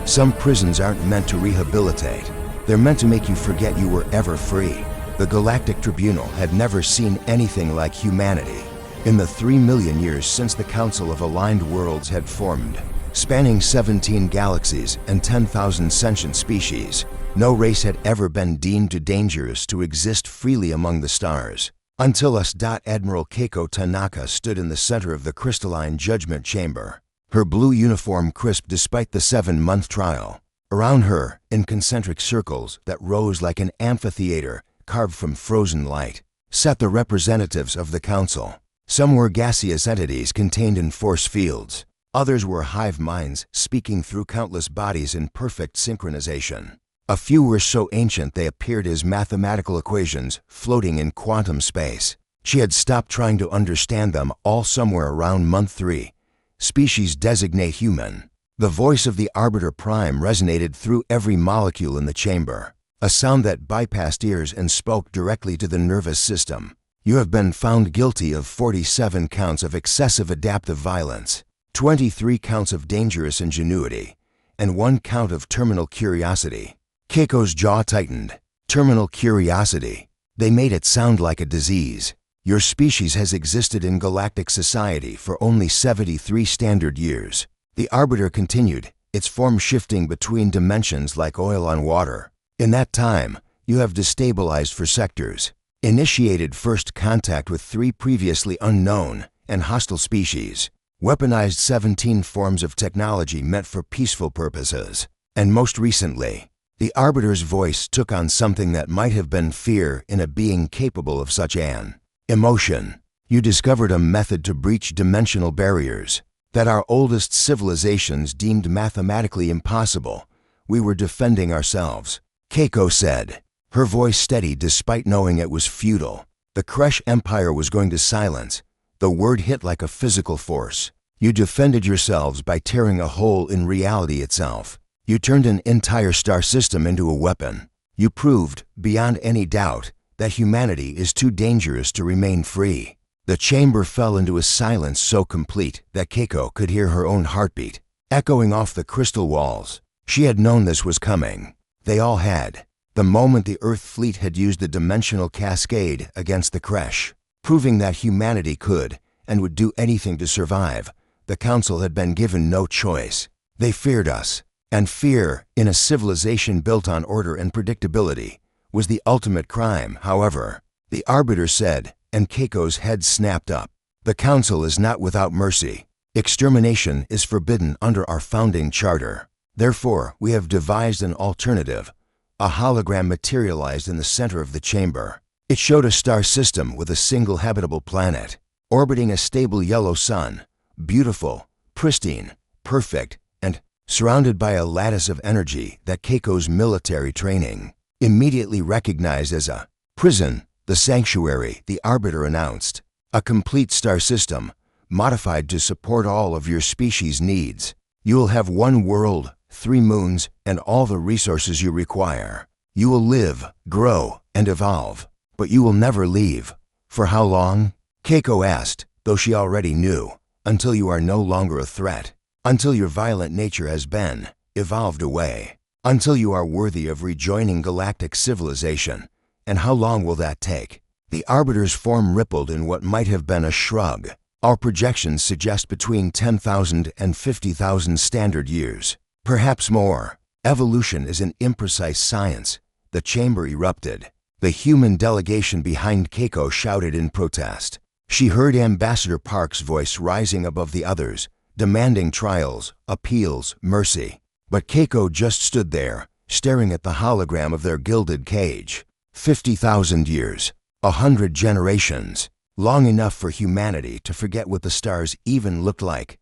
Some prisons aren't meant to rehabilitate. They're meant to make you forget you were ever free. The Galactic Tribunal had never seen anything like humanity. In the 3 million years since the Council of Aligned Worlds had formed, spanning 17 galaxies and 10,000 sentient species, no race had ever been deemed too dangerous to exist freely among the stars. Until us. Admiral Keiko Tanaka stood in the center of the crystalline judgment chamber, her blue uniform crisp despite the 7-month trial. Around her, in concentric circles that rose like an amphitheater carved from frozen light, sat the representatives of the Council. Some were gaseous entities contained in force fields. Others were hive minds speaking through countless bodies in perfect synchronization. A few were so ancient they appeared as mathematical equations floating in quantum space. She had stopped trying to understand them all somewhere around month 3. Species designate human. The voice of the Arbiter Prime resonated through every molecule in the chamber, a sound that bypassed ears and spoke directly to the nervous system. You have been found guilty of 47 counts of excessive adaptive violence, 23 counts of dangerous ingenuity, and 1 count of terminal curiosity. Keiko's jaw tightened. Terminal curiosity. They made it sound like a disease. Your species has existed in galactic society for only 73 standard years. The Arbiter continued, its form shifting between dimensions like oil on water. In that time, you have destabilized for sectors, initiated first contact with 3 previously unknown and hostile species, weaponized 17 forms of technology meant for peaceful purposes, and most recently, the Arbiter's voice took on something that might have been fear in a being capable of such an emotion. You discovered a method to breach dimensional barriers that our oldest civilizations deemed mathematically impossible. We were defending ourselves, Keiko said, her voice steady despite knowing it was futile. The Kresh Empire was going to silence. The word hit like a physical force. You defended yourselves by tearing a hole in reality itself. You turned an entire star system into a weapon. You proved, beyond any doubt, that humanity is too dangerous to remain free. The chamber fell into a silence so complete that Keiko could hear her own heartbeat, echoing off the crystal walls. She had known this was coming. They all had. The moment the Earth fleet had used the dimensional cascade against the Kresh, proving that humanity could and would do anything to survive, the Council had been given no choice. They feared us, and fear, in a civilization built on order and predictability, was the ultimate crime. However, the Arbiter said, and Keiko's head snapped up, the Council is not without mercy. Extermination is forbidden under our founding charter. Therefore, we have devised an alternative. A hologram materialized in the center of the chamber. It showed a star system with a single habitable planet, orbiting a stable yellow sun, beautiful, pristine, perfect, and surrounded by a lattice of energy that Keiko's military training immediately recognized as a prison. The sanctuary, the Arbiter announced, a complete star system, modified to support all of your species' needs. You will have 1 world, 3 moons, and all the resources you require. You will live, grow, and evolve, but you will never leave. For how long? Keiko asked, though she already knew. Until you are no longer a threat. Until your violent nature has been evolved away. Until you are worthy of rejoining galactic civilization. And how long will that take? The Arbiter's form rippled in what might have been a shrug. Our projections suggest between 10,000 and 50,000 standard years. Perhaps more. Evolution is an imprecise science. The chamber erupted. The human delegation behind Keiko shouted in protest. She heard Ambassador Park's voice rising above the others, demanding trials, appeals, mercy. But Keiko just stood there, staring at the hologram of their gilded cage. 50,000 years, 100 generations, long enough for humanity to forget what the stars even looked like.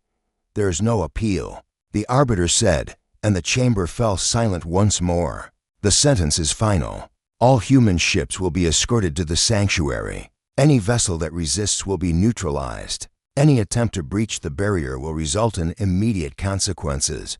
There's no appeal, the Arbiter said, and the chamber fell silent once more. The sentence is final. All human ships will be escorted to the sanctuary. Any vessel that resists will be neutralized. Any attempt to breach the barrier will result in immediate consequences.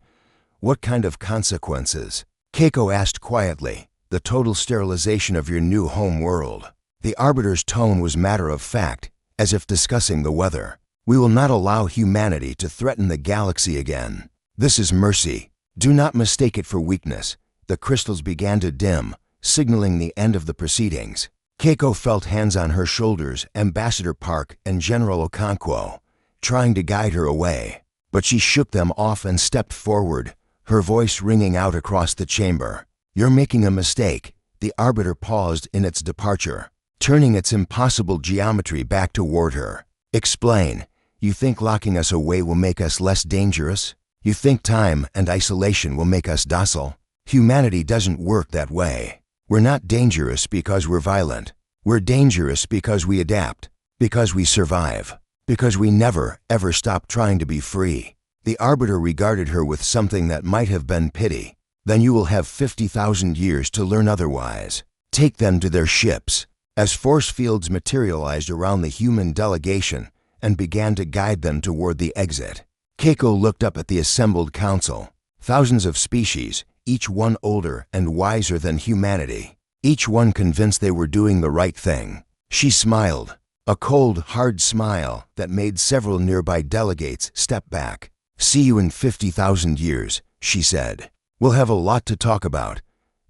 What kind of consequences? Keiko asked quietly. The total sterilization of your new home world. The Arbiter's tone was matter of fact, as if discussing the weather. We will not allow humanity to threaten the galaxy again. This is mercy. Do not mistake it for weakness. The crystals began to dim, signaling the end of the proceedings. Keiko felt hands on her shoulders, Ambassador Park and General Okonkwo, trying to guide her away. But she shook them off and stepped forward, her voice ringing out across the chamber. You're making a mistake. The Arbiter paused in its departure, turning its impossible geometry back toward her. Explain. You think locking us away will make us less dangerous? You think time and isolation will make us docile? Humanity doesn't work that way. We're not dangerous because we're violent. We're dangerous because we adapt, because we survive, because we never, ever stop trying to be free. The Arbiter regarded her with something that might have been pity. Then you will have 50,000 years to learn otherwise. Take them to their ships. As force fields materialized around the human delegation and began to guide them toward the exit, Keiko looked up at the assembled council. Thousands of species, each one older and wiser than humanity, each one convinced they were doing the right thing. She smiled, a cold, hard smile that made several nearby delegates step back. See you in 50,000 years, she said. We'll have a lot to talk about.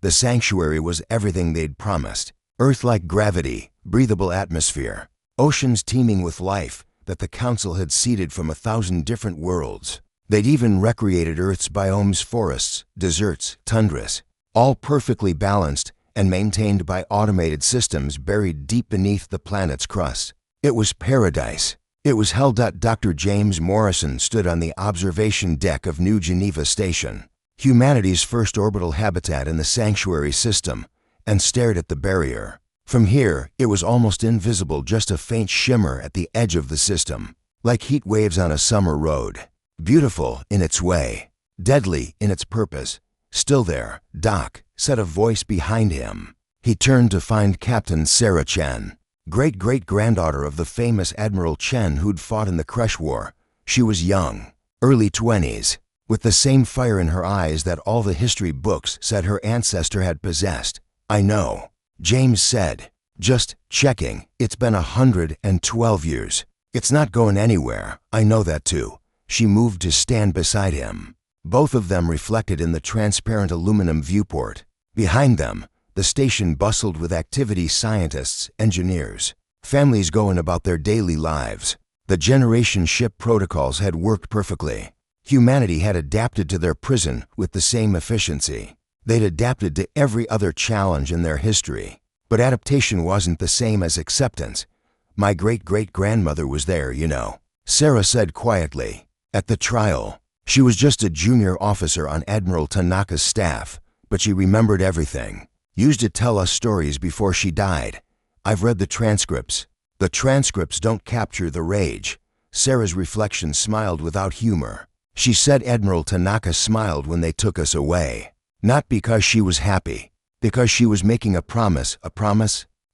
The sanctuary was everything they'd promised. Earth-like gravity, breathable atmosphere, oceans teeming with life that the Council had seeded from 1,000 different worlds. They'd even recreated Earth's biomes, forests, deserts, tundras, all perfectly balanced and maintained by automated systems buried deep beneath the planet's crust. It was paradise. It was hell. Dr. James Morrison stood on the observation deck of New Geneva Station, humanity's first orbital habitat in the sanctuary system, and stared at the barrier. From here, it was almost invisible, just a faint shimmer at the edge of the system, like heat waves on a summer road. Beautiful in its way, deadly in its purpose. Still there, Doc, said a voice behind him. He turned to find Captain Sarah Chen, great-great-granddaughter of the famous Admiral Chen who'd fought in the Crush War. She was young, early 20s, with the same fire in her eyes that all the history books said her ancestor had possessed. I know, James said. Just checking. It's been 112 years. It's not going anywhere. I know that too. She moved to stand beside him. Both of them reflected in the transparent aluminum viewport. Behind them, the station bustled with activity, scientists, engineers, families going about their daily lives. The generation ship protocols had worked perfectly. Humanity had adapted to their prison with the same efficiency. They'd adapted to every other challenge in their history. But adaptation wasn't the same as acceptance. My great-great-grandmother was there, you know, Sarah said quietly. At the trial, she was just a junior officer on Admiral Tanaka's staff, but she remembered everything. Used to tell us stories before she died. I've read the transcripts. The transcripts don't capture the rage. Sarah's reflection smiled without humor. She said Admiral Tanaka smiled when they took us away. Not because she was happy, because she was making a promise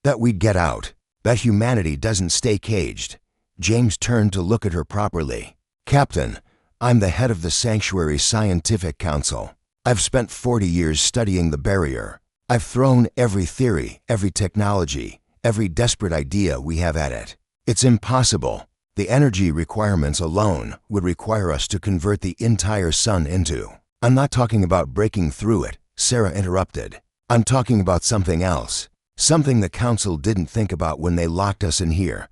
that we'd get out, that humanity doesn't stay caged. James turned to look at her properly. Captain, I'm the head of the Sanctuary Scientific Council. I've spent 40 years studying the barrier. I've thrown every theory, every technology, every desperate idea we have at it. It's impossible. The energy requirements alone would require us to convert the entire sun into. I'm not talking about breaking through it, Sarah interrupted. I'm talking about something else. Something the Council didn't think about when they locked us in here,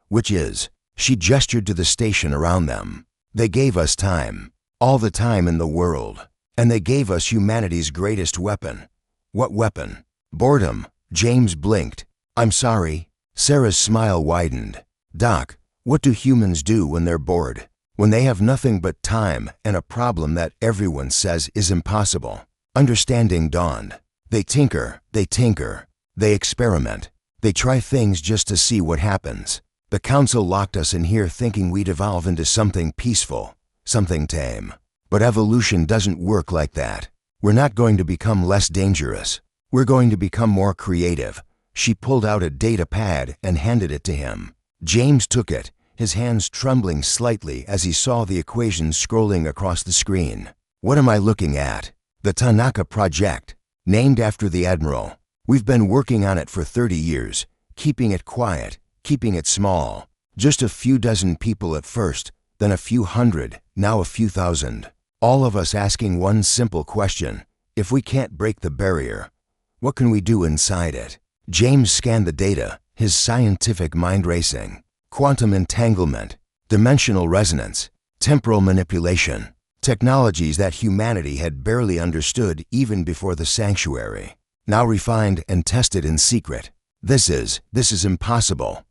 which is, she gestured to the station around them. They gave us time, all the time in the world, and they gave us humanity's greatest weapon. What weapon? Boredom. James blinked. I'm sorry. Sarah's smile widened. Doc, what do humans do when they're bored? When they have nothing but time and a problem that everyone says is impossible? Understanding dawned. They tinker, they experiment, they try things just to see what happens. The Council locked us in here thinking we'd evolve into something peaceful, something tame. But evolution doesn't work like that. We're not going to become less dangerous. We're going to become more creative. She pulled out a data pad and handed it to him. James took it, his hands trembling slightly as he saw the equations scrolling across the screen. What am I looking at? The Tanaka Project, named after the Admiral. We've been working on it for 30 years, keeping it quiet, keeping it small. Just a few dozen people at first, then a few hundred, now a few thousand. All of us asking one simple question: if we can't break the barrier, what can we do inside it? James scanned the data, his scientific mind racing. Quantum entanglement, dimensional resonance, temporal manipulation, technologies that humanity had barely understood even before the sanctuary, now refined and tested in secret. This is impossible.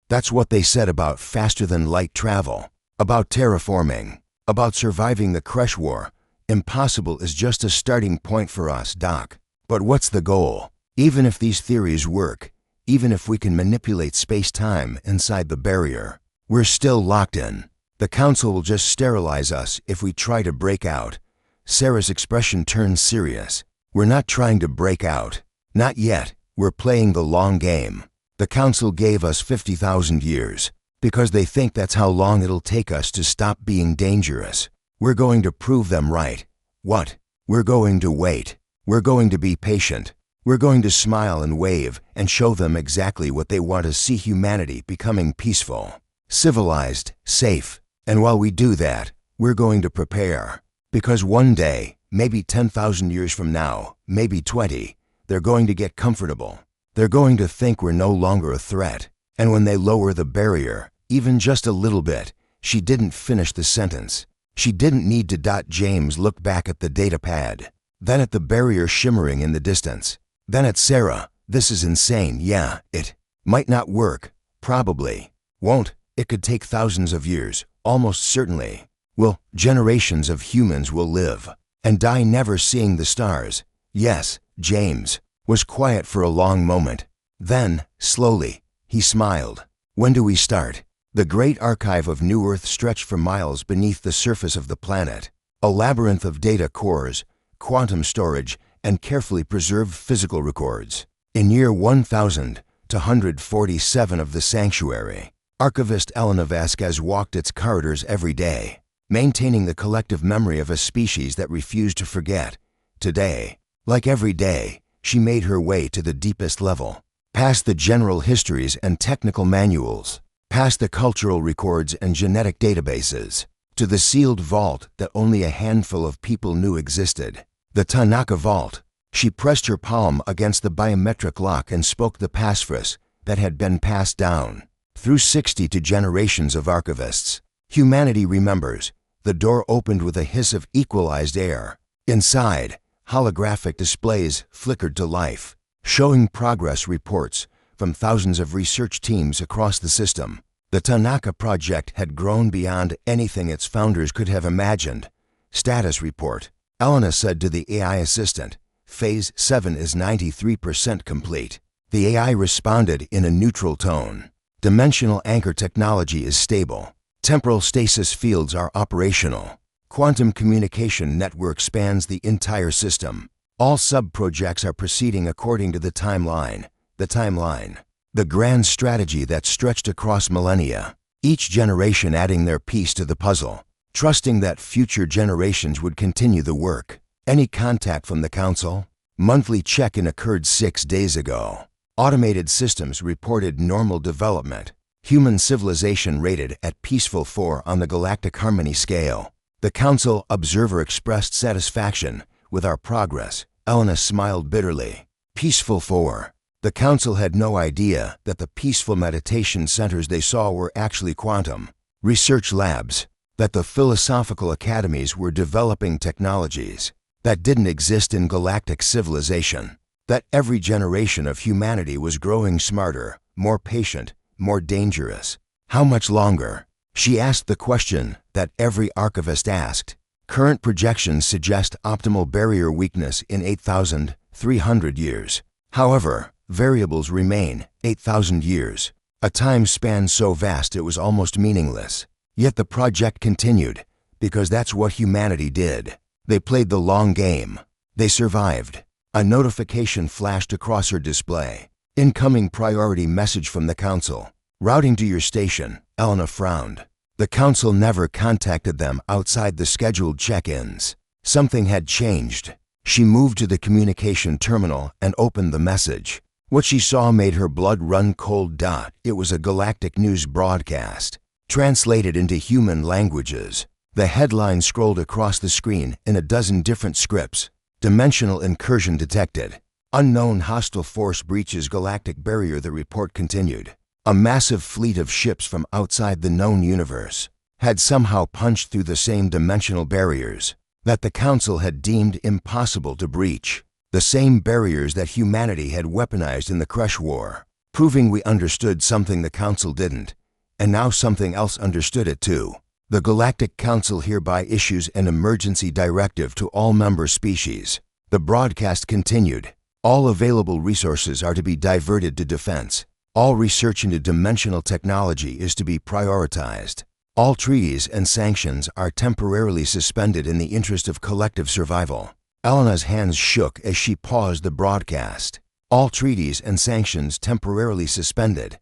That's what they said about faster-than-light travel, about terraforming, about surviving the crush war. Impossible is just a starting point for us, Doc. But what's the goal? Even if these theories work, even if we can manipulate space-time inside the barrier, we're still locked in. The Council will just sterilize us if we try to break out. Sarah's expression turned serious. We're not trying to break out. Not yet. We're playing the long game. The Council gave us 50,000 years because they think that's how long it'll take us to stop being dangerous. We're going to prove them right. What? We're going to wait. We're going to be patient. We're going to smile and wave and show them exactly what they want to see: humanity becoming peaceful, civilized, safe. And while we do that, we're going to prepare. Because one day, maybe 10,000 years from now, maybe 20, they're going to get comfortable. They're going to think we're no longer a threat. And when they lower the barrier, even just a little bit, she didn't finish the sentence. She didn't need to. James looked back at the data pad, then at the barrier shimmering in the distance, then at Sarah. This is insane. Yeah, it might not work. Probably won't. It could take thousands of years, almost certainly. Well, generations of humans will live and die never seeing the stars. Yes, James was quiet for a long moment. Then, slowly, he smiled. When do we start? The great archive of New Earth stretched for miles beneath the surface of the planet, a labyrinth of data cores, quantum storage, and carefully preserved physical records. In year 1247 of the sanctuary, archivist Elena Vasquez walked its corridors every day, maintaining the collective memory of a species that refused to forget. Today, like every day, she made her way to the deepest level, past the general histories and technical manuals, past the cultural records and genetic databases, to the sealed vault that only a handful of people knew existed. The Tanaka vault. She pressed her palm against the biometric lock and spoke the passphrase that had been passed down through 62 generations of archivists. Humanity remembers. The door opened with a hiss of equalized air. Inside, holographic displays flickered to life, showing progress reports from thousands of research teams across the system. The Tanaka project had grown beyond anything its founders could have imagined. Status report. Elena said to the AI assistant, Phase 7 is 93% complete. The AI responded in a neutral tone. Dimensional anchor technology is stable. Temporal stasis fields are operational. Quantum communication network spans the entire system. All sub-projects are proceeding according to the timeline. The grand strategy that stretched across millennia. Each generation adding their piece to the puzzle, trusting that future generations would continue the work. Any contact from the Council? Monthly check-in occurred 6 days ago. Automated systems reported normal development. Human civilization rated at Peaceful 4 on the Galactic Harmony scale. The Council observer expressed satisfaction with our progress. Elena smiled bitterly. Peaceful 4. The Council had no idea that the peaceful meditation centers they saw were actually quantum research labs, that the philosophical academies were developing technologies that didn't exist in galactic civilization, that every generation of humanity was growing smarter, more patient, more dangerous. How much longer? She asked the question that every archivist asked. Current projections suggest optimal barrier weakness in 8,300 years. However, variables remain. 8,000 years. A time span so vast it was almost meaningless. Yet the project continued, because that's what humanity did. They played the long game. They survived. A notification flashed across her display. Incoming priority message from the Council. Routing to your station. Elena frowned. The Council never contacted them outside the scheduled check-ins. Something had changed. She moved to the communication terminal and opened the message. What she saw made her blood run cold. It was a galactic news broadcast, translated into human languages. The headline scrolled across the screen in a dozen different scripts. Dimensional incursion detected. Unknown hostile force breaches galactic barrier, the report continued. A massive fleet of ships from outside the known universe had somehow punched through the same dimensional barriers that the Council had deemed impossible to breach. The same barriers that humanity had weaponized in the Crush War, proving we understood something the Council didn't, and now something else understood it too. The Galactic Council hereby issues an emergency directive to all member species. The broadcast continued. All available resources are to be diverted to defense. All research into dimensional technology is to be prioritized. All treaties and sanctions are temporarily suspended in the interest of collective survival. Elena's hands shook as she paused the broadcast. All treaties and sanctions temporarily suspended,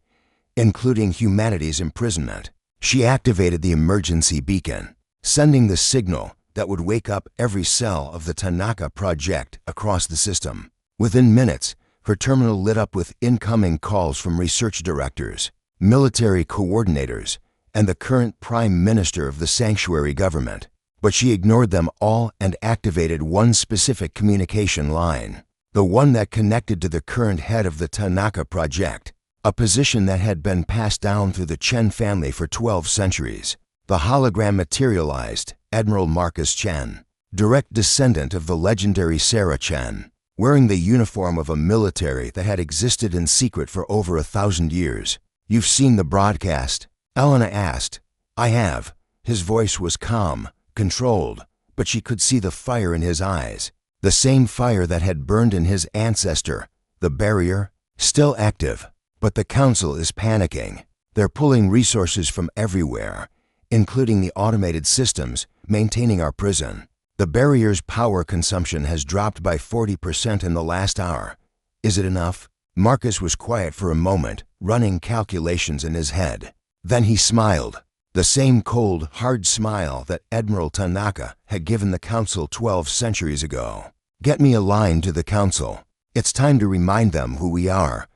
including humanity's imprisonment. She activated the emergency beacon, sending the signal that would wake up every cell of the Tanaka project across the system. Within minutes, her terminal lit up with incoming calls from research directors, military coordinators, and the current Prime Minister of the Sanctuary government. But she ignored them all and activated one specific communication line, the one that connected to the current head of the Tanaka project, a position that had been passed down through the Chen family for 12 centuries. The hologram materialized. Admiral Marcus Chen, direct descendant of the legendary Sarah Chen, wearing the uniform of a military that had existed in secret for over 1,000 years. "You've seen the broadcast?" Elena asked. "I have." His voice was calm, controlled, but she could see the fire in his eyes. The same fire that had burned in his ancestor, the barrier, still active. But the Council is panicking. They're pulling resources from everywhere, including the automated systems maintaining our prison. The barrier's power consumption has dropped by 40% in the last hour. Is it enough? Marcus was quiet for a moment, running calculations in his head. Then he smiled. The same cold, hard smile that Admiral Tanaka had given the Council 12 centuries ago. "Get me a line to the Council. It's time to remind them who we are."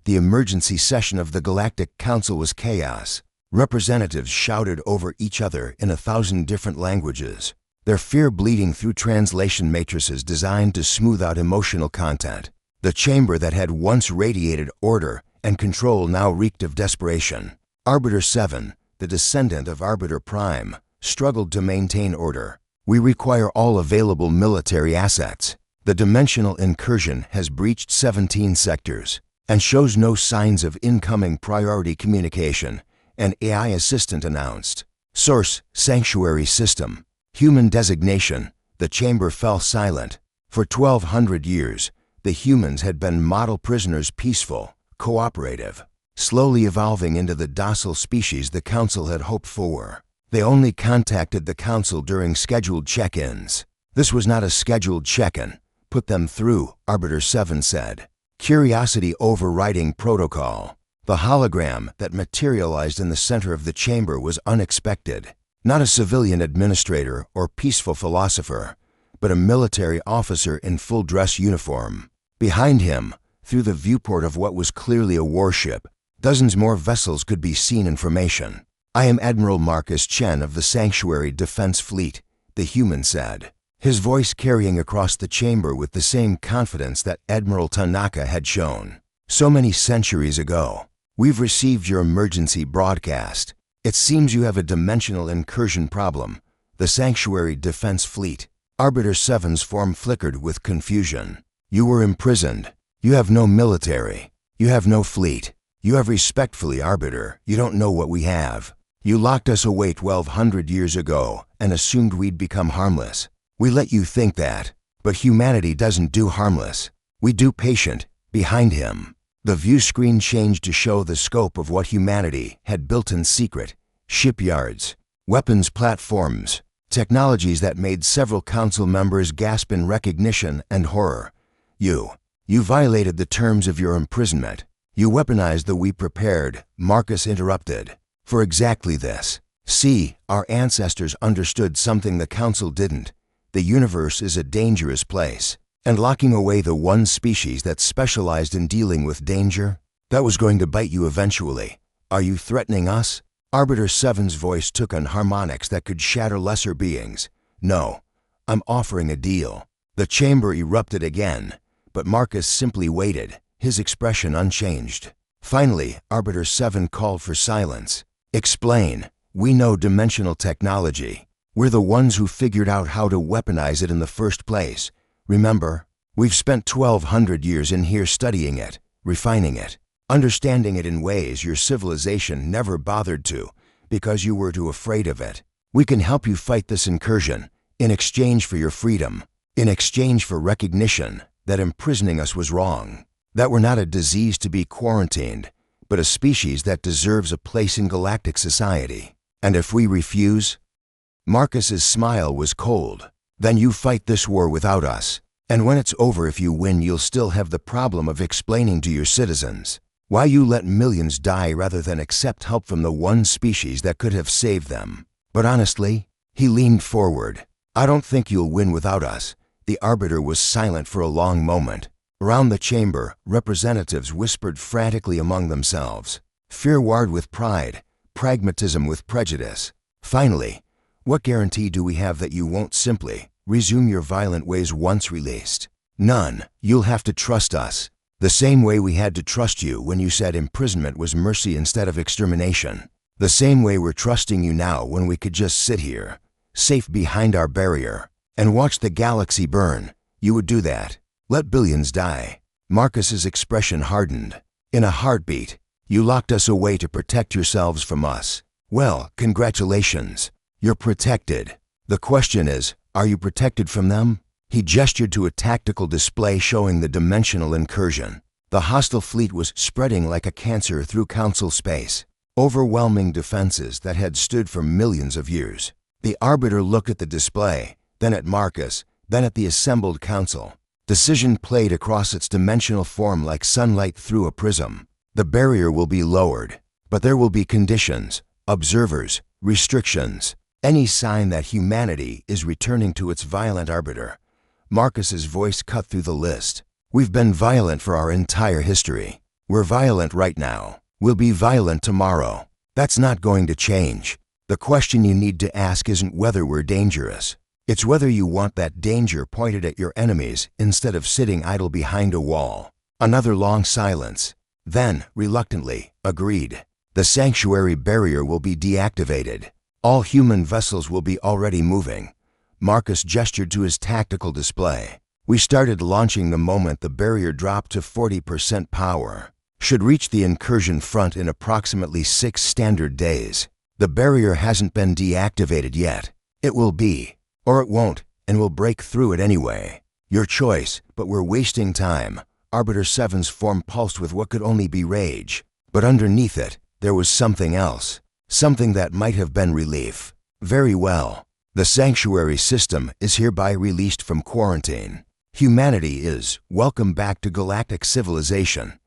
The emergency session of the Galactic Council was chaos. Representatives shouted over each other in 1,000 different languages, their fear bleeding through translation matrices designed to smooth out emotional content. The chamber that had once radiated order and control now reeked of desperation. Arbiter 7, the descendant of Arbiter Prime, struggled to maintain order. "We require all available military assets. The dimensional incursion has breached 17 sectors and shows no signs of incoming priority communication," an AI assistant announced. "Source, Sanctuary System. Human designation." The chamber fell silent. For 1,200 years, the humans had been model prisoners, peaceful, cooperative, slowly evolving into the docile species the Council had hoped for. They only contacted the Council during scheduled check-ins. "This was not a scheduled check-in. Put them through," Arbiter 7 said. Curiosity overriding protocol. The hologram that materialized in the center of the chamber was unexpected. Not a civilian administrator or peaceful philosopher, but a military officer in full dress uniform. Behind him, through the viewport of what was clearly a warship, dozens more vessels could be seen in formation. "I am Admiral Marcus Chen of the Sanctuary Defense Fleet," the human said, his voice carrying across the chamber with the same confidence that Admiral Tanaka had shown so many centuries ago. "We've received your emergency broadcast. It seems you have a dimensional incursion problem. The Sanctuary Defense Fleet." Arbiter 7's form flickered with confusion. "You were imprisoned. You have no military. You have no fleet. You have respectfully, Arbiter, you don't know what we have. You locked us away 1,200 years ago and assumed we'd become harmless. We let you think that, but humanity doesn't do harmless. We do patient." Behind him, the view screen changed to show the scope of what humanity had built in secret: shipyards, weapons platforms, technologies that made several Council members gasp in recognition and horror. You violated the terms of your imprisonment. You weaponized the "we prepared," Marcus interrupted, "for exactly this. See, our ancestors understood something the Council didn't. The universe is a dangerous place, and locking away the one species that specialized in dealing with danger, that was going to bite you eventually. Are you threatening us?" Arbiter Seven's voice took on harmonics that could shatter lesser beings. "No, I'm offering a deal." The chamber erupted again, but Marcus simply waited, his expression unchanged. Finally, Arbiter 7 called for silence. "Explain. We know dimensional technology. We're the ones who figured out how to weaponize it in the first place. Remember? We've spent 1,200 years in here studying it, refining it, understanding it in ways your civilization never bothered to, because you were too afraid of it. We can help you fight this incursion, in exchange for your freedom, in exchange for recognition that imprisoning us was wrong, that we're not a disease to be quarantined, but a species that deserves a place in galactic society. And if we refuse?" Marcus's smile was cold. "Then you fight this war without us. And when it's over, if you win, you'll still have the problem of explaining to your citizens why you let millions die rather than accept help from the one species that could have saved them. But honestly," he leaned forward, "I don't think you'll win without us." The Arbiter was silent for a long moment. Around the chamber, representatives whispered frantically among themselves. Fear warred with pride, pragmatism with prejudice. Finally, "What guarantee do we have that you won't simply resume your violent ways once released?" "None. You'll have to trust us. The same way we had to trust you when you said imprisonment was mercy instead of extermination. The same way we're trusting you now when we could just sit here, safe behind our barrier, and watch the galaxy burn. You would do that. Let billions die." Marcus's expression hardened. "In a heartbeat. You locked us away to protect yourselves from us. Well, congratulations. You're protected. The question is, are you protected from them?" He gestured to a tactical display showing the dimensional incursion. The hostile fleet was spreading like a cancer through Council space, overwhelming defenses that had stood for millions of years. The Arbiter looked at the display, then at Marcus, then at the assembled Council. Decision played across its dimensional form like sunlight through a prism. The barrier will be lowered, but there will be conditions, observers, restrictions, any sign that humanity is returning to its violent arbiter. Marcus's voice cut through the list. "We've been violent for our entire history. We're violent right now. We'll be violent tomorrow. That's not going to change. The question you need to ask isn't whether we're dangerous. It's whether you want that danger pointed at your enemies instead of sitting idle behind a wall." Another long silence. Then, reluctantly, agreed. "The sanctuary barrier will be deactivated. All human vessels will be already moving." Marcus gestured to his tactical display. "We started launching the moment the barrier dropped to 40% power. Should reach the incursion front in approximately 6 standard days. The barrier hasn't been deactivated yet. It will be, or it won't, and we'll break through it anyway. Your choice, but we're wasting time." Arbiter 7's form pulsed with what could only be rage. But underneath it, there was something else. Something that might have been relief. "Very well. The sanctuary system is hereby released from quarantine. Humanity is welcome back to galactic civilization."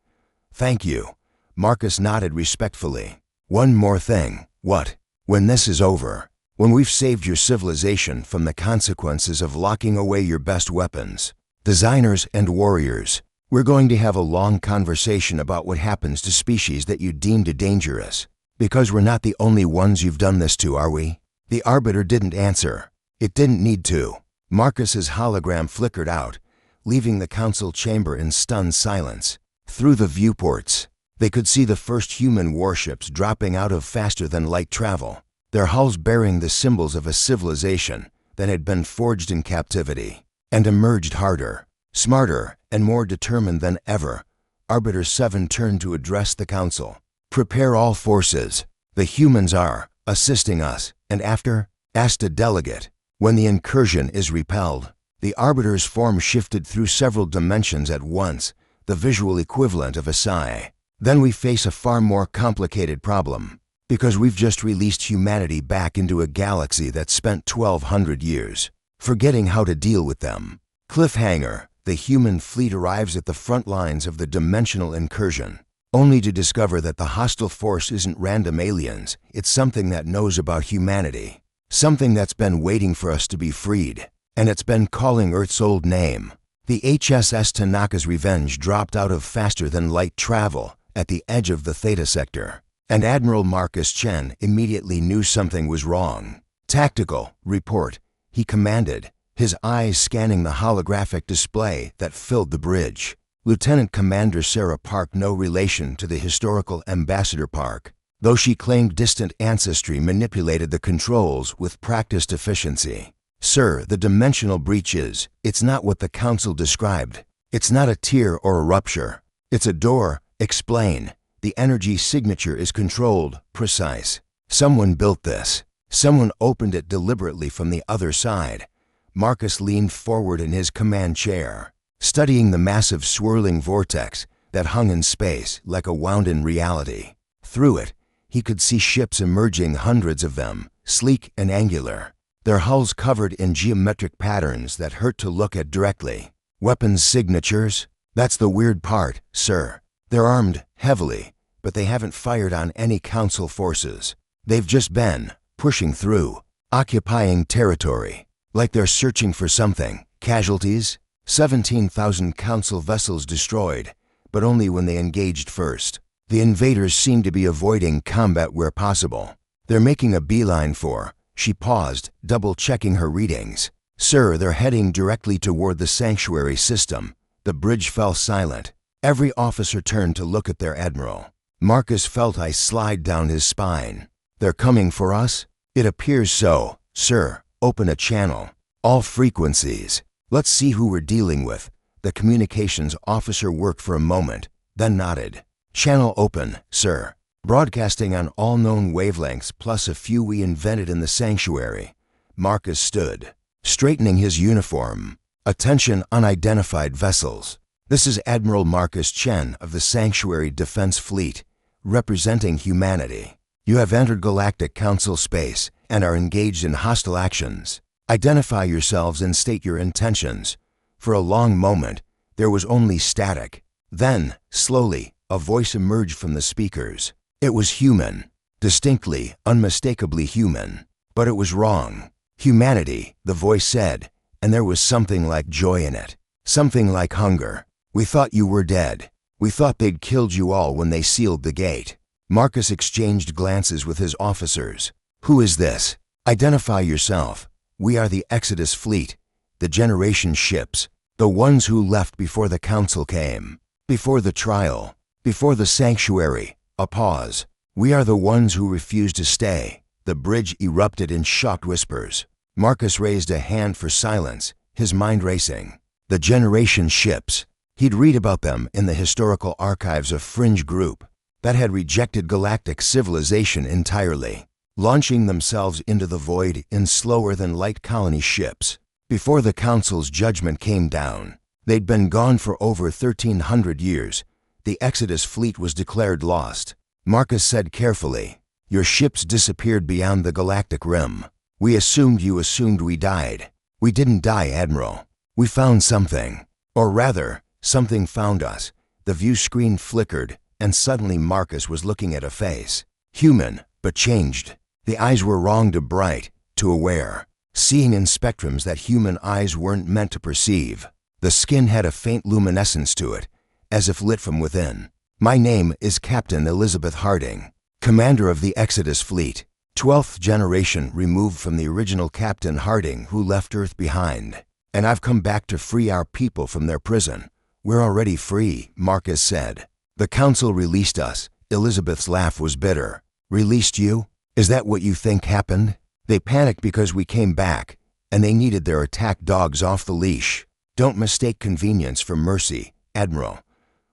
"Thank you." Marcus nodded respectfully. "One more thing." "What?" "When this is over, when we've saved your civilization from the consequences of locking away your best weapons, designers and warriors, we're going to have a long conversation about what happens to species that you deemed dangerous. Because we're not the only ones you've done this to, are we?" The Arbiter didn't answer. It didn't need to. Marcus's hologram flickered out, leaving the Council chamber in stunned silence. Through the viewports, they could see the first human warships dropping out of faster-than-light travel, their hulls bearing the symbols of a civilization that had been forged in captivity and emerged harder, smarter, and more determined than ever. Arbiter 7 turned to address the Council. "Prepare all forces. The humans are assisting us, and after?" asked a delegate. "When the incursion is repelled." The Arbiter's form shifted through several dimensions at once, the visual equivalent of a sigh. "Then we face a far more complicated problem, because we've just released humanity back into a galaxy that spent 1,200 years forgetting how to deal with them." Cliffhanger: the human fleet arrives at the front lines of the dimensional incursion, only to discover that the hostile force isn't random aliens, it's something that knows about humanity. Something that's been waiting for us to be freed, and it's been calling Earth's old name. The HSS Tanaka's Revenge dropped out of faster-than-light travel at the edge of the Theta Sector. And Admiral Marcus Chen immediately knew something was wrong. "Tactical, report," he commanded, his eyes scanning the holographic display that filled the bridge. Lieutenant Commander Sarah Park, no relation to the historical Ambassador Park, though she claimed distant ancestry, manipulated the controls with practiced efficiency. "Sir, the dimensional breach it's not what the Council described. It's not a tear or a rupture. It's a door. Explain. The energy signature is controlled, precise. Someone built this. Someone opened it deliberately from the other side." Marcus leaned forward in his command chair, studying the massive swirling vortex that hung in space like a wound-in reality. Through it, he could see ships emerging, hundreds of them, sleek and angular, their hulls covered in geometric patterns that hurt to look at directly. "Weapons signatures? That's the weird part, sir. They're armed heavily, but they haven't fired on any Council forces. They've just been pushing through, occupying territory, like they're searching for something. Casualties? 17,000 Council vessels destroyed, but only when they engaged first. The invaders seem to be avoiding combat where possible. They're making a beeline for—" She paused, double-checking her readings. "Sir, they're heading directly toward the sanctuary system." The bridge fell silent. Every officer turned to look at their admiral. Marcus felt ice slide down his spine. "They're coming for us?" "It appears so, sir. Open a channel. All frequencies. Let's see who we're dealing with." The communications officer worked for a moment, then nodded. "Channel open, sir. Broadcasting on all known wavelengths plus a few we invented in the sanctuary." Marcus stood, straightening his uniform. "Attention, unidentified vessels. This is Admiral Marcus Chen of the Sanctuary Defense Fleet, representing humanity. You have entered Galactic Council space and are engaged in hostile actions. Identify yourselves and state your intentions." For a long moment, there was only static. Then, slowly, a voice emerged from the speakers. It was human, distinctly, unmistakably human. But it was wrong. "Humanity," the voice said, and there was something like joy in it, something like hunger. "We thought you were dead. We thought they'd killed you all when they sealed the gate." Marcus exchanged glances with his officers. "Who is this? Identify yourself." "We are the Exodus Fleet, the Generation ships, the ones who left before the Council came, before the trial, before the sanctuary." A pause. "We are the ones who refused to stay." The bridge erupted in shocked whispers. Marcus raised a hand for silence, his mind racing. The Generation ships. He'd read about them in the historical archives, a fringe group that had rejected galactic civilization entirely, launching themselves into the void in slower-than-light colony ships. Before the Council's judgment came down, they'd been gone for over 1,300 years. The Exodus Fleet was declared lost. Marcus said carefully, "Your ships disappeared beyond the galactic rim. We assumed you assumed we died. We didn't die, Admiral. We found something. Or rather, something found us." The view screen flickered, and suddenly Marcus was looking at a face. Human, but changed. The eyes were wrong to bright, to aware, seeing in spectrums that human eyes weren't meant to perceive. The skin had a faint luminescence to it, as if lit from within. "My name is Captain Elizabeth Harding, commander of the Exodus Fleet, 12th generation removed from the original Captain Harding who left Earth behind. And I've come back to free our people from their prison." "We're already free," Marcus said. "The Council released us." Elizabeth's laugh was bitter. "Released you? Is that what you think happened? They panicked because we came back, and they needed their attack dogs off the leash. Don't mistake convenience for mercy, Admiral.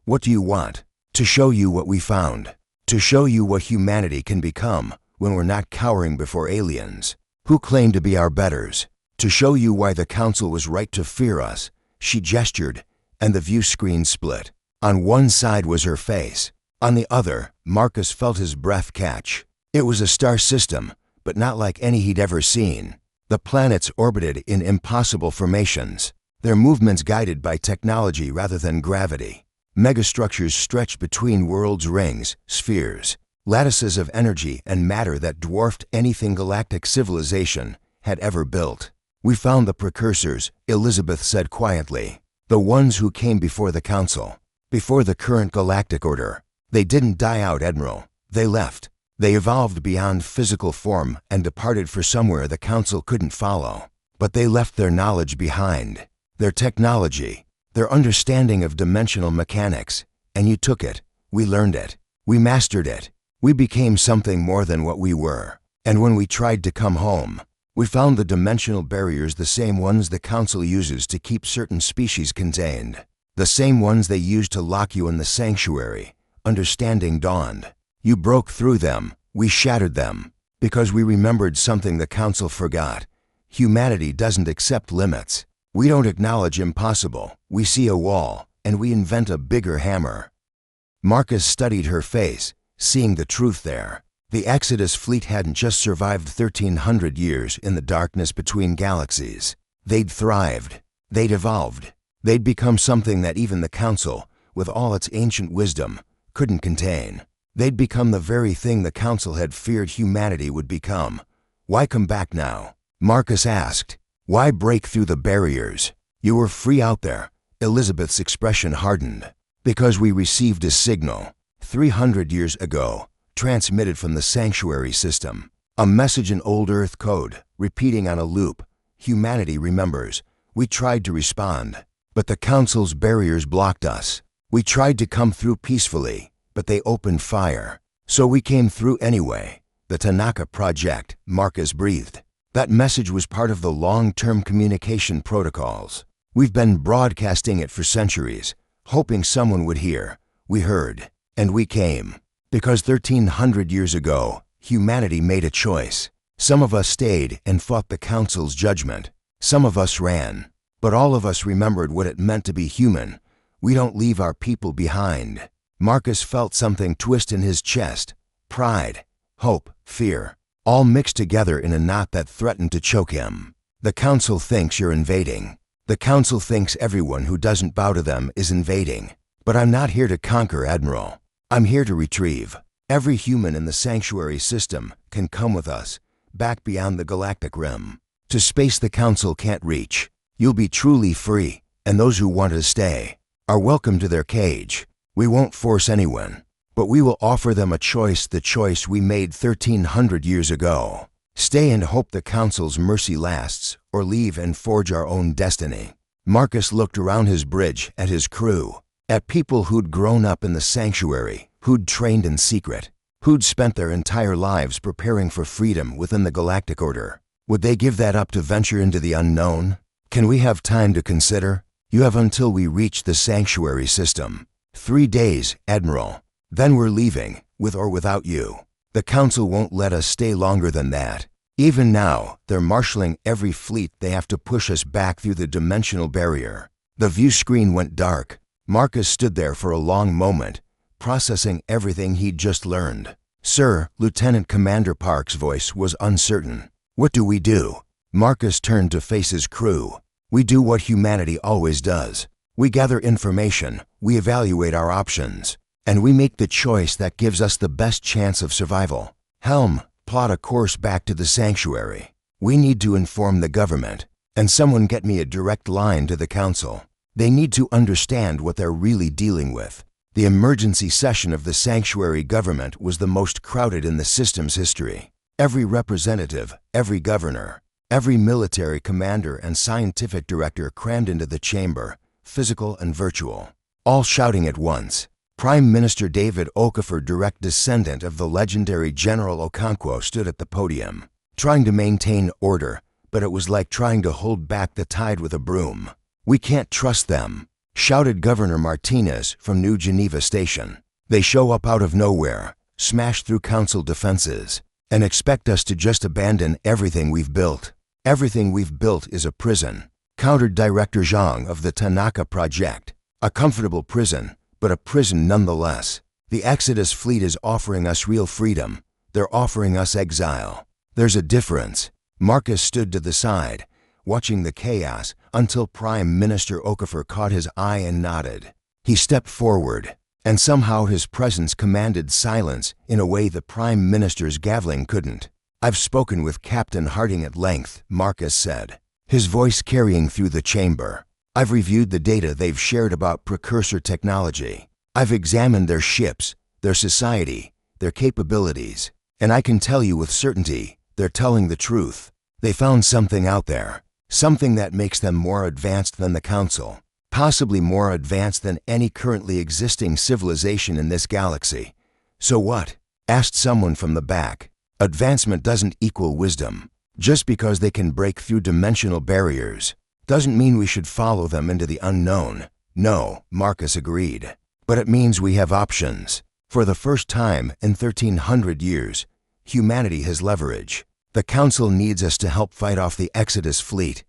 What do you want?" "To show you what we found. To show you what humanity can become when we're not cowering before aliens who claim to be our betters. To show you why the Council was right to fear us." She gestured, and the view screen split. On one side was her face. On the other, Marcus felt his breath catch. It was a star system, but not like any he'd ever seen. The planets orbited in impossible formations, their movements guided by technology rather than gravity. Megastructures stretched between worlds' rings, spheres, lattices of energy and matter that dwarfed anything galactic civilization had ever built. "We found the Precursors," Elizabeth said quietly. "The ones who came before the Council, before the current galactic order. They didn't die out, Admiral. They left. They evolved beyond physical form and departed for somewhere the Council couldn't follow. But they left their knowledge behind, their technology, their understanding of dimensional mechanics, and you took it. We learned it. We mastered it. We became something more than what we were. And when we tried to come home, we found the dimensional barriers the same ones the Council uses to keep certain species contained. The same ones they used to lock you in the sanctuary. Understanding dawned. You broke through them. We shattered them. Because we remembered something the Council forgot. Humanity doesn't accept limits. We don't acknowledge impossible. We see a wall, and we invent a bigger hammer. Marcus studied her face, seeing the truth there. The Exodus fleet hadn't just survived 1,300 years in the darkness between galaxies. They'd thrived. They'd evolved. They'd become something that even the Council, with all its ancient wisdom, couldn't contain. They'd become the very thing the Council had feared humanity would become. Why come back now? Marcus asked. Why break through the barriers? You were free out there. Elizabeth's expression hardened. Because we received a signal, 300 years ago, transmitted from the sanctuary system. A message in old Earth code, repeating on a loop. Humanity remembers. We tried to respond, but the Council's barriers blocked us. We tried to come through peacefully, but they opened fire. So we came through anyway. The Tanaka project, Marcus breathed. That message was part of the long-term communication protocols. We've been broadcasting it for centuries, hoping someone would hear. We heard, and we came. Because 1,300 years ago, humanity made a choice. Some of us stayed and fought the Council's judgment. Some of us ran. But all of us remembered what it meant to be human. We don't leave our people behind. Marcus felt something twist in his chest. Pride, hope, fear, all mixed together in a knot that threatened to choke him. The Council thinks you're invading. The Council thinks everyone who doesn't bow to them is invading. But I'm not here to conquer, Admiral. I'm here to retrieve. Every human in the sanctuary system can come with us, back beyond the galactic rim, to space the Council can't reach. You'll be truly free, and those who want to stay are welcome to their cage. We won't force anyone, but we will offer them a choice, the choice we made 1,300 years ago. Stay and hope the Council's mercy lasts, or leave and forge our own destiny. Marcus looked around his bridge at his crew, at people who'd grown up in the sanctuary, who'd trained in secret, who'd spent their entire lives preparing for freedom within the Galactic Order. Would they give that up to venture into the unknown? Can we have time to consider? You have until we reach the sanctuary system. 3 days, Admiral. Then we're leaving, with or without you. The Council won't let us stay longer than that. Even now, they're marshalling every fleet. They have to push us back through the dimensional barrier. The view screen went dark. Marcus stood there for a long moment, processing everything he'd just learned. Sir, Lieutenant Commander Park's voice was uncertain. What do we do? Marcus turned to face his crew. We do what humanity always does. We gather information, we evaluate our options, and we make the choice that gives us the best chance of survival. Helm, plot a course back to the sanctuary. We need to inform the government, and someone get me a direct line to the Council. They need to understand what they're really dealing with. The emergency session of the sanctuary government was the most crowded in the system's history. Every representative, every governor, every military commander and scientific director crammed into the chamber, physical and virtual, all shouting at once. Prime Minister David Okafor, direct descendant of the legendary General Okonkwo, stood at the podium, trying to maintain order, but it was like trying to hold back the tide with a broom. We can't trust them, shouted Governor Martinez from New Geneva Station. They show up out of nowhere, smash through Council defenses, and expect us to just abandon everything we've built. Everything we've built is a prison, countered Director Zhang of the Tanaka project. A comfortable prison, but a prison nonetheless. The Exodus fleet is offering us real freedom. They're offering us exile. There's a difference. Marcus stood to the side, watching the chaos until Prime Minister Okafor caught his eye and nodded. He stepped forward, and somehow his presence commanded silence in a way the Prime Minister's gaveling couldn't. I've spoken with Captain Harding at length, Marcus said, his voice carrying through the chamber. I've reviewed the data they've shared about Precursor technology. I've examined their ships, their society, their capabilities. And I can tell you with certainty, they're telling the truth. They found something out there. Something that makes them more advanced than the Council. Possibly more advanced than any currently existing civilization in this galaxy. So what? Asked someone from the back. Advancement doesn't equal wisdom. Just because they can break through dimensional barriers doesn't mean we should follow them into the unknown. No, Marcus agreed. But it means we have options. For the first time in 1300 years, humanity has leverage. The Council needs us to help fight off the Exodus fleet.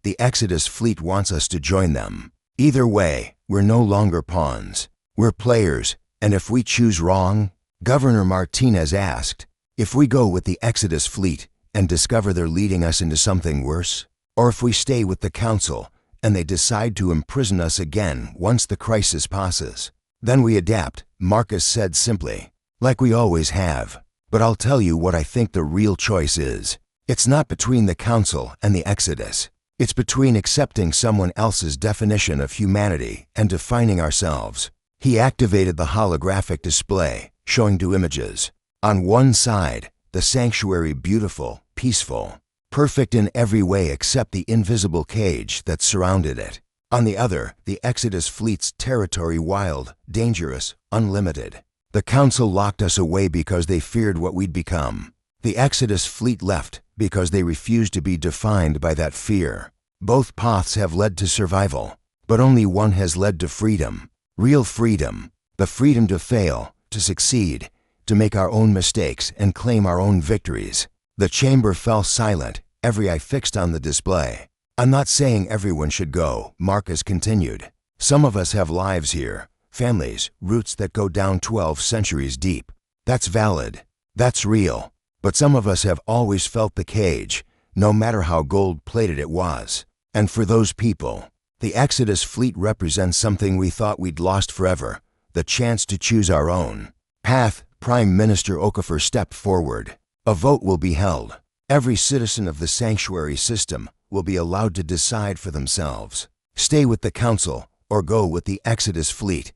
The Exodus fleet wants us to join them. Either way, we're no longer pawns. We're players, and if we choose wrong, Governor Martinez asked, if we go with the Exodus fleet and discover they're leading us into something worse, or if we stay with the Council and they decide to imprison us again once the crisis passes, then we adapt, Marcus said simply, like we always have. But I'll tell you what I think the real choice is. It's not between the Council and the Exodus. It's between accepting someone else's definition of humanity and defining ourselves. He activated the holographic display, showing two images. On one side, the sanctuary beautiful, peaceful, perfect in every way except the invisible cage that surrounded it. On the other, the Exodus fleet's territory wild, dangerous, unlimited. The Council locked us away because they feared what we'd become. The Exodus fleet left because they refused to be defined by that fear. Both paths have led to survival, but only one has led to freedom. Real freedom. The freedom to fail, to succeed, to make our own mistakes and claim our own victories. The chamber fell silent, every eye fixed on the display. I'm not saying everyone should go, Marcus continued. Some of us have lives here, families, roots that go down 12 centuries deep. That's valid. That's real. But some of us have always felt the cage, no matter how gold-plated it was. And for those people, the Exodus fleet represents something we thought we'd lost forever, the chance to choose our own path. Prime Minister Okafor stepped forward. A vote will be held. Every citizen of the sanctuary system will be allowed to decide for themselves. Stay with the Council or go with the Exodus fleet.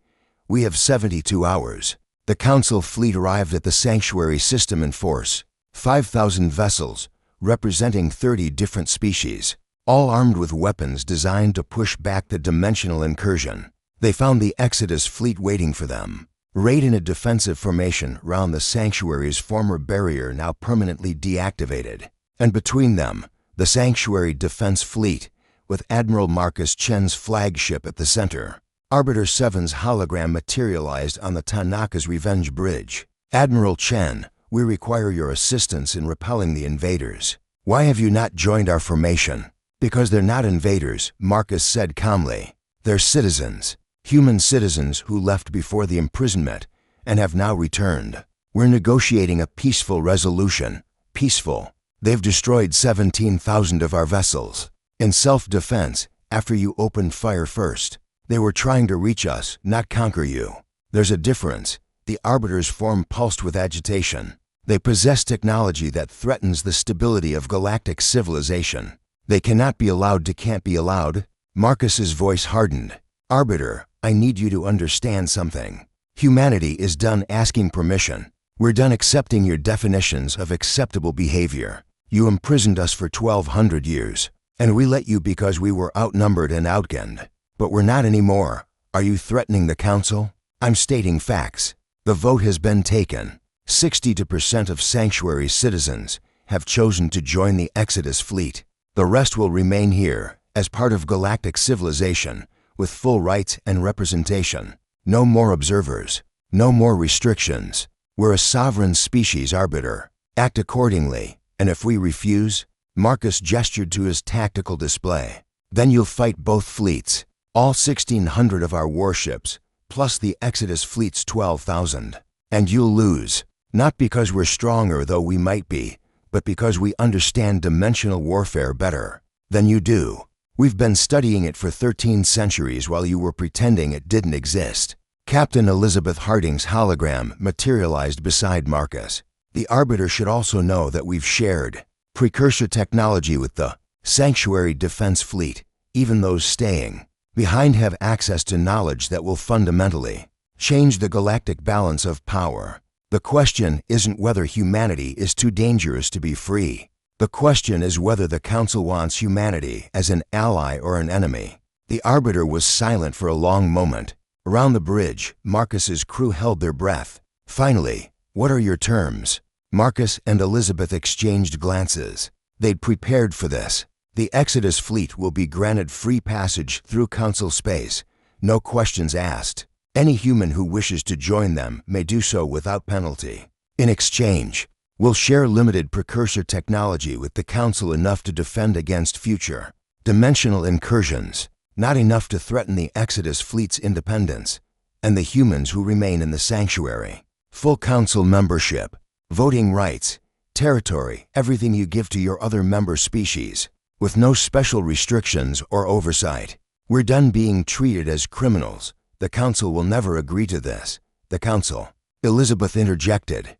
We have 72 hours. The Council fleet arrived at the sanctuary system in force. 5,000 vessels, representing 30 different species, all armed with weapons designed to push back the dimensional incursion. They found the Exodus fleet waiting for them. Arrayed in a defensive formation round the sanctuary's former barrier now permanently deactivated. And between them, the sanctuary defense fleet, with Admiral Marcus Chen's flagship at the center. Arbiter 7's hologram materialized on the Tanaka's Revenge Bridge. Admiral Chen, we require your assistance in repelling the invaders. Why have you not joined our formation? Because they're not invaders, Marcus said calmly. They're citizens. Human citizens who left before the imprisonment and have now returned. We're negotiating a peaceful resolution. Peaceful. They've destroyed 17,000 of our vessels. In self-defense, after you opened fire first. They were trying to reach us, not conquer you. There's a difference. The Arbiter's form pulsed with agitation. They possess technology that threatens the stability of galactic civilization. They cannot be allowed to can't be allowed. Marcus's voice hardened. Arbiter, I need you to understand something. Humanity is done asking permission. We're done accepting your definitions of acceptable behavior. You imprisoned us for 1,200 years, and we let you because we were outnumbered and outgunned. But we're not anymore. Are you threatening the Council? I'm stating facts. The vote has been taken. 62% of Sanctuary citizens have chosen to join the Exodus fleet. The rest will remain here as part of galactic civilization with full rights and representation. No more observers. No more restrictions. We're a sovereign species, Arbiter. Act accordingly, and if we refuse, Marcus gestured to his tactical display. Then you'll fight both fleets, all 1,600 of our warships, plus the Exodus fleet's 12,000. And you'll lose, not because we're stronger, though we might be, but because we understand dimensional warfare better than you do. We've been studying it for 13 centuries while you were pretending it didn't exist. Captain Elizabeth Harding's hologram materialized beside Marcus. The Arbiter should also know that we've shared Precursor technology with the Sanctuary Defense Fleet. Even those staying behind have access to knowledge that will fundamentally change the galactic balance of power. The question isn't whether humanity is too dangerous to be free. The question is whether the Council wants humanity as an ally or an enemy. The Arbiter was silent for a long moment. Around the bridge, Marcus's crew held their breath. Finally, "What are your terms?" Marcus and Elizabeth exchanged glances. They'd prepared for this. The Exodus fleet will be granted free passage through Council space, no questions asked. Any human who wishes to join them may do so without penalty. In exchange, we'll share limited Precursor technology with the Council, enough to defend against future dimensional incursions, not enough to threaten the Exodus fleet's independence and the humans who remain in the sanctuary. Full Council membership, voting rights, territory, everything you give to your other member species, with no special restrictions or oversight. We're done being treated as criminals. The Council will never agree to this. The Council, Elizabeth interjected,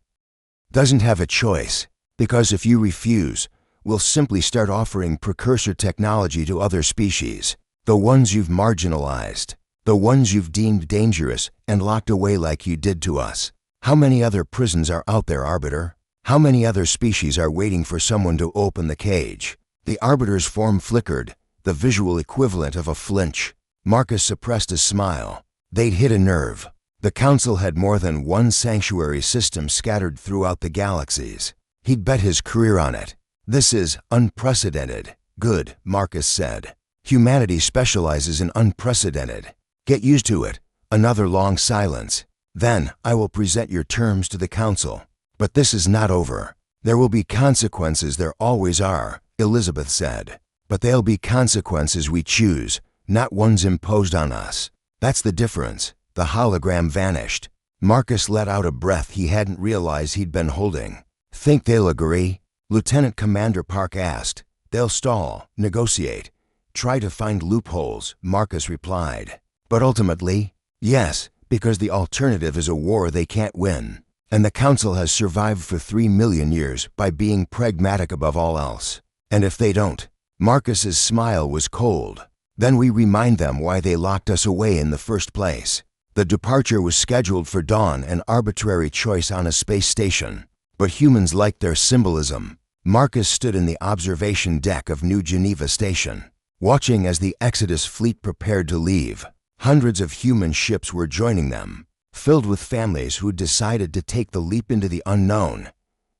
doesn't have a choice, because if you refuse, we'll simply start offering Precursor technology to other species, the ones you've marginalized, the ones you've deemed dangerous and locked away like you did to us. How many other prisons are out there, Arbiter? How many other species are waiting for someone to open the cage? The Arbiter's form flickered, the visual equivalent of a flinch. Marcus suppressed a smile. They'd hit a nerve. The Council had more than one sanctuary system scattered throughout the galaxies. He'd bet his career on it. This is unprecedented. Good, Marcus said. Humanity specializes in unprecedented. Get used to it. Another long silence. Then, I will present your terms to the Council. But this is not over. There will be consequences, there always are, Elizabeth said. But they'll be consequences we choose, not ones imposed on us. That's the difference. The hologram vanished. Marcus let out a breath he hadn't realized he'd been holding. Think they'll agree? Lieutenant Commander Park asked. They'll stall, negotiate, try to find loopholes, Marcus replied. But ultimately, yes, because the alternative is a war they can't win. And the Council has survived for 3 million years by being pragmatic above all else. And if they don't, Marcus's smile was cold. Then we remind them why they locked us away in the first place. The departure was scheduled for dawn, an arbitrary choice on a space station. But humans liked their symbolism. Marcus stood in the observation deck of New Geneva Station, watching as the Exodus fleet prepared to leave. Hundreds of human ships were joining them, filled with families who decided to take the leap into the unknown.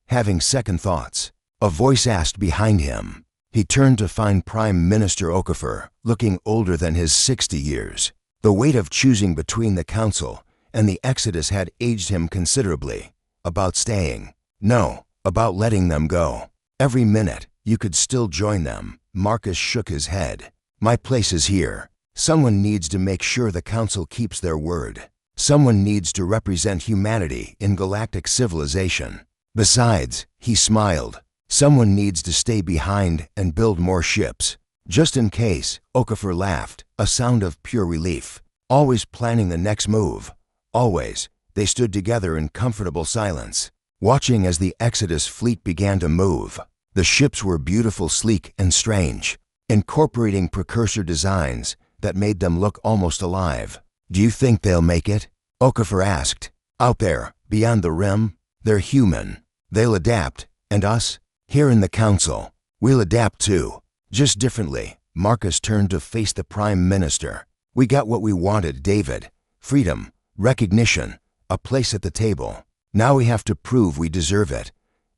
Having second thoughts, a voice asked behind him. He turned to find Prime Minister Okafor, looking older than his 60 years. The weight of choosing between the Council and the Exodus had aged him considerably. About staying. No, about letting them go. Every minute, you could still join them. Marcus shook his head. My place is here. Someone needs to make sure the Council keeps their word. Someone needs to represent humanity in galactic civilization. Besides, he smiled, someone needs to stay behind and build more ships. Just in case, Okafor laughed, a sound of pure relief. Always planning the next move. Always. They stood together in comfortable silence, watching as the Exodus fleet began to move. The ships were beautiful, sleek, and strange, incorporating Precursor designs that made them look almost alive. Do you think they'll make it? Okafor asked. Out there, beyond the rim, they're human. They'll adapt. And us? Here in the Council, we'll adapt too. Just differently. Marcus turned to face the Prime Minister. We got what we wanted, David. Freedom, recognition, a place at the table. Now we have to prove we deserve it.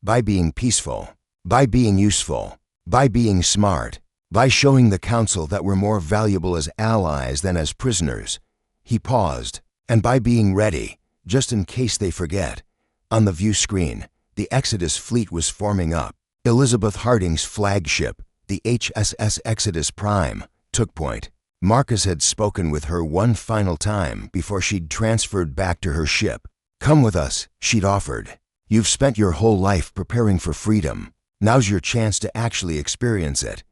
By being peaceful, by being useful, by being smart, by showing the Council that we're more valuable as allies than as prisoners. He paused. And by being ready, just in case they forget. On the view screen, the Exodus fleet was forming up. Elizabeth Harding's flagship, the HSS Exodus Prime, took point. Marcus had spoken with her one final time before she'd transferred back to her ship. Come with us, she'd offered. You've spent your whole life preparing for freedom. Now's your chance to actually experience it.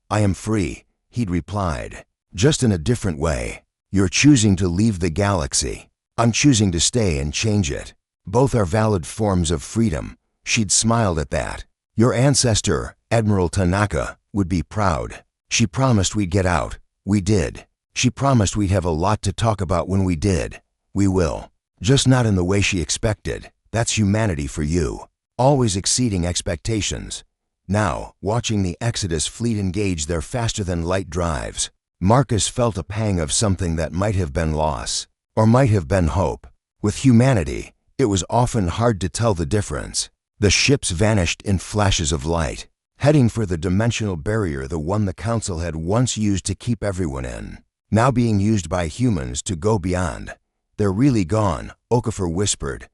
I am free, he'd replied, just in a different way. You're choosing to leave the galaxy. I'm choosing to stay and change it. Both are valid forms of freedom. She'd smiled at that. Your ancestor, Admiral Tanaka, would be proud. She promised we'd get out. We did. She promised we'd have a lot to talk about when we did. We will. Just not in the way she expected. That's humanity for you, always exceeding expectations. Now, watching the Exodus fleet engage their faster-than-light drives, Marcus felt a pang of something that might have been loss, or might have been hope. With humanity, it was often hard to tell the difference. The ships vanished in flashes of light, heading for the dimensional barrier, the one the Council had once used to keep everyone in, now being used by humans to go beyond. They're really gone, Okafor whispered.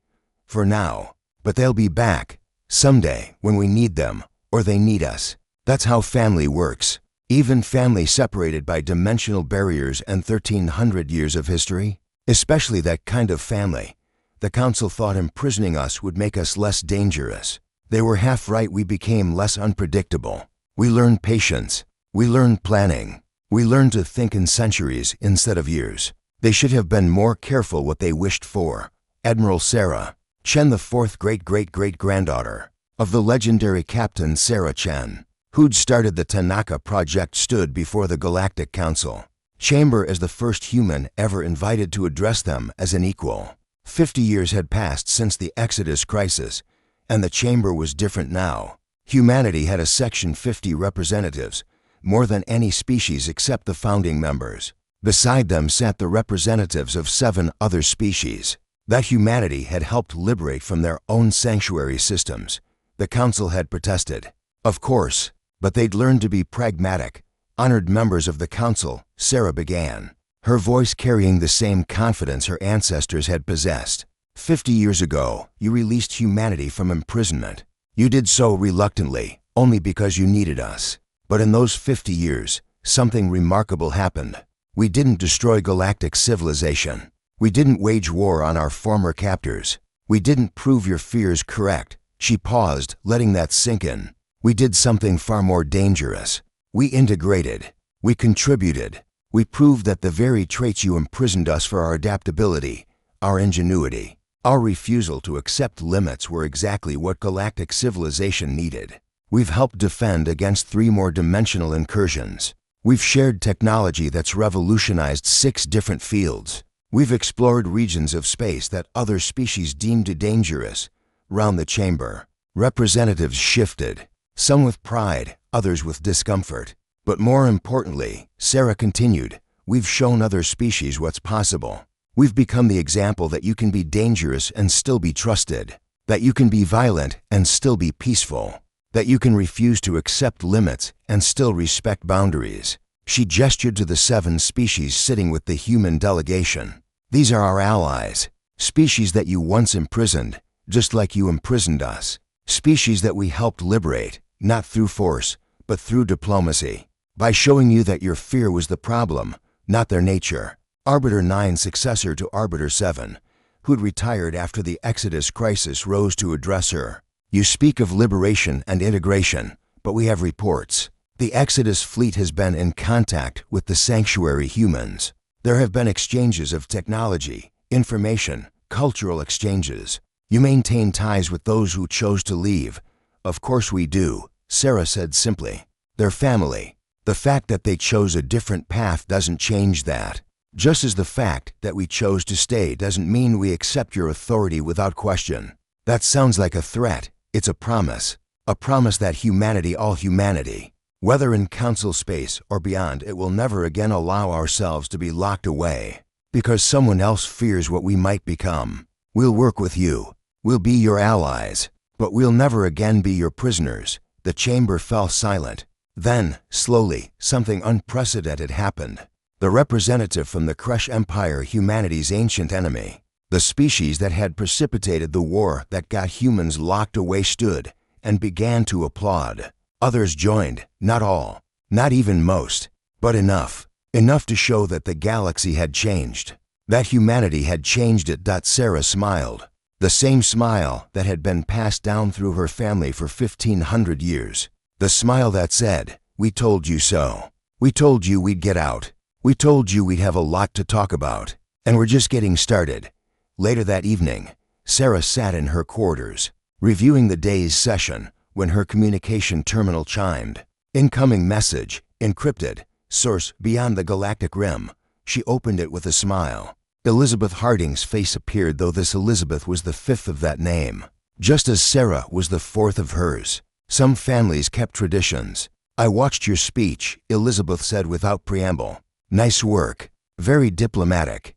For now. But they'll be back, someday, when we need them, or they need us. That's how family works. Even family separated by dimensional barriers and 1,300 years of history. Especially that kind of family. The Council thought imprisoning us would make us less dangerous. They were half right. We became less unpredictable. We learned patience. We learned planning. We learned to think in centuries instead of years. They should have been more careful what they wished for. Admiral Sarah Chen, the fourth great-great-great-granddaughter of the legendary Captain Sarah Chen, who'd started the Tanaka project, stood before the Galactic Council chamber as the first human ever invited to address them as an equal. 50 years had passed since the Exodus crisis, and the chamber was different now. Humanity had a Section 50 representatives, more than any species except the founding members. Beside them sat the representatives of 7 other species that humanity had helped liberate from their own sanctuary systems. The Council had protested, of course, but they'd learned to be pragmatic. Honored members of the Council, Sarah began, her voice carrying the same confidence her ancestors had possessed. 50 years ago, you released humanity from imprisonment. You did so reluctantly, only because you needed us. But in those 50 years, something remarkable happened. We didn't destroy galactic civilization. We didn't wage war on our former captors. We didn't prove your fears correct. She paused, letting that sink in. We did something far more dangerous. We integrated. We contributed. We proved that the very traits you imprisoned us for, our adaptability, our ingenuity, our refusal to accept limits, were exactly what galactic civilization needed. We've helped defend against 3 more dimensional incursions. We've shared technology that's revolutionized 6 different fields. We've explored regions of space that other species deemed dangerous. Round the chamber, representatives shifted, some with pride, others with discomfort. But more importantly, Sarah continued, we've shown other species what's possible. We've become the example that you can be dangerous and still be trusted, that you can be violent and still be peaceful, that you can refuse to accept limits and still respect boundaries. She gestured to the 7 species sitting with the human delegation. These are our allies, species that you once imprisoned, just like you imprisoned us. Species that we helped liberate, not through force, but through diplomacy, by showing you that your fear was the problem, not their nature. Arbiter 9, successor to Arbiter 7, who'd retired after the Exodus crisis, rose to address her. You speak of liberation and integration, but we have reports. The Exodus fleet has been in contact with the sanctuary humans. There have been exchanges of technology, information, cultural exchanges. You maintain ties with those who chose to leave. Of course we do, Sarah said simply. They're family. The fact that they chose a different path doesn't change that. Just as the fact that we chose to stay doesn't mean we accept your authority without question. That sounds like a threat. It's a promise that humanity, all humanity, whether in Council space or beyond, it will never again allow ourselves to be locked away because someone else fears what we might become. We'll work with you. We'll be your allies, but we'll never again be your prisoners. The chamber fell silent. Then, slowly, something unprecedented happened. The representative from the Kresh Empire, humanity's ancient enemy, the species that had precipitated the war that got humans locked away, stood and began to applaud. Others joined, not all, not even most, but enough to show that the galaxy had changed, that humanity had changed it. Sarah smiled, the same smile that had been passed down through her family for 1,500 years. The smile that said, we told you so. We told you we'd get out. We told you we'd have a lot to talk about, and we're just getting started. Later that evening, Sarah sat in her quarters, reviewing the day's session, when her communication terminal chimed. Incoming message, encrypted, source beyond the galactic rim. She opened it with a smile. Elizabeth Harding's face appeared, though this Elizabeth was the fifth of that name, just as Sarah was the fourth of hers. Some families kept traditions. I watched your speech, Elizabeth said without preamble. Nice work. Very diplomatic.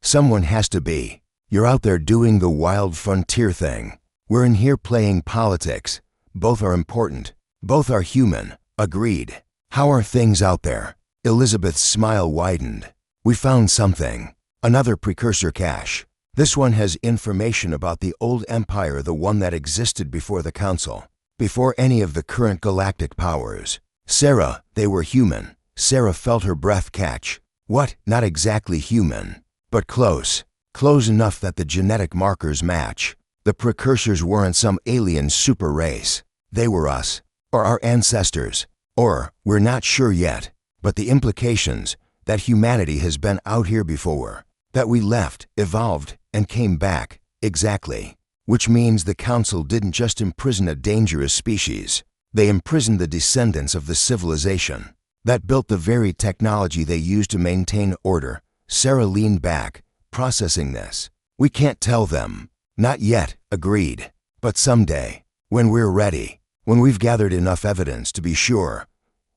Someone has to be. You're out there doing the wild frontier thing. We're in here playing politics. Both are important. Both are human. Agreed. How are things out there? Elizabeth's smile widened. We found something. Another precursor cache. This one has information about the old empire, the one that existed before the Council, before any of the current galactic powers. Sarah, they were human. Sarah felt her breath catch. What? Not exactly human, but close. Close enough that the genetic markers match. The precursors weren't some alien super race. They were us, or our ancestors, or we're not sure yet. But the implications, that humanity has been out here before, that we left, evolved, and came back, exactly. Which means the Council didn't just imprison a dangerous species. They imprisoned the descendants of the civilization that built the very technology they used to maintain order. Sarah leaned back, processing this. We can't tell them. Not yet, agreed. But someday, when we're ready, when we've gathered enough evidence to be sure.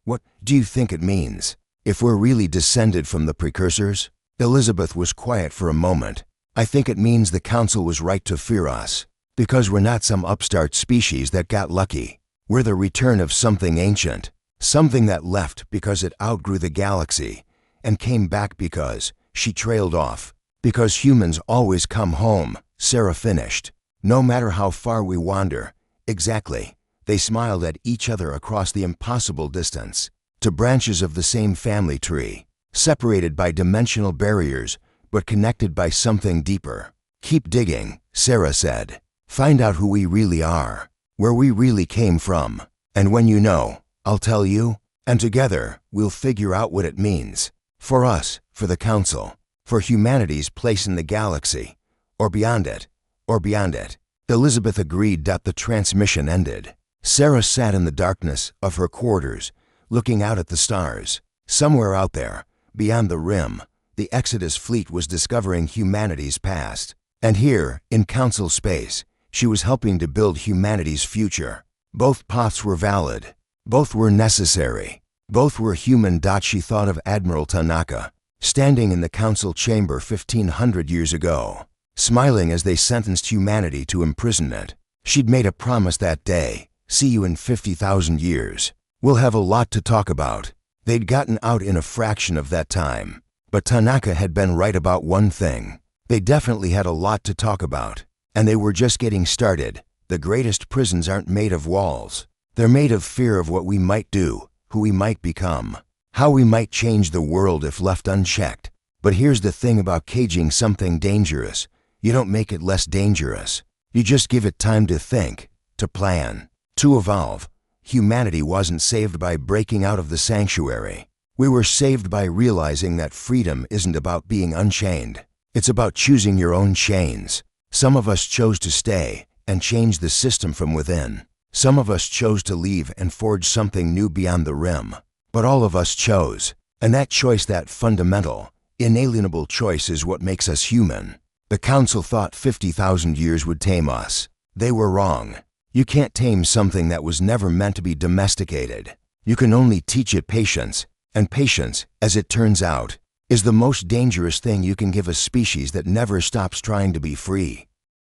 What do you think it means? If we're really descended from the precursors? Elizabeth was quiet for a moment. I think it means the Council was right to fear us. Because we're not some upstart species that got lucky. We're the return of something ancient. Something that left because it outgrew the galaxy, and came back because she trailed off. Because humans always come home, Sarah finished. No matter how far we wander. Exactly. They smiled at each other across the impossible distance, to branches of the same family tree, separated by dimensional barriers, but connected by something deeper. Keep digging, Sarah said. Find out who we really are, where we really came from. And when you know, I'll tell you, and together we'll figure out what it means. For us, for the Council, for humanity's place in the galaxy, or beyond it, or beyond it. Elizabeth agreed that the transmission ended. Sarah sat in the darkness of her quarters, looking out at the stars. Somewhere out there, beyond the rim, the Exodus fleet was discovering humanity's past. And here, in Council space, she was helping to build humanity's future. Both paths were valid. Both were necessary. Both were human. She thought of Admiral Tanaka, standing in the Council chamber 1500 years ago, smiling as they sentenced humanity to imprisonment. She'd made a promise that day. See you in 50,000 years. We'll have a lot to talk about. They'd gotten out in a fraction of that time. But Tanaka had been right about one thing. They definitely had a lot to talk about. And they were just getting started. The greatest prisons aren't made of walls. They're made of fear of what we might do, who we might become, how we might change the world if left unchecked. But here's the thing about caging something dangerous. You don't make it less dangerous. You just give it time to think, to plan, to evolve. Humanity wasn't saved by breaking out of the sanctuary. We were saved by realizing that freedom isn't about being unchained. It's about choosing your own chains. Some of us chose to stay and change the system from within. Some of us chose to leave and forge something new beyond the rim. But all of us chose. And that choice, that fundamental, inalienable choice, is what makes us human. The Council thought 50,000 years would tame us. They were wrong. You can't tame something that was never meant to be domesticated. You can only teach it patience. And patience, as it turns out, is the most dangerous thing you can give a species that never stops trying to be free.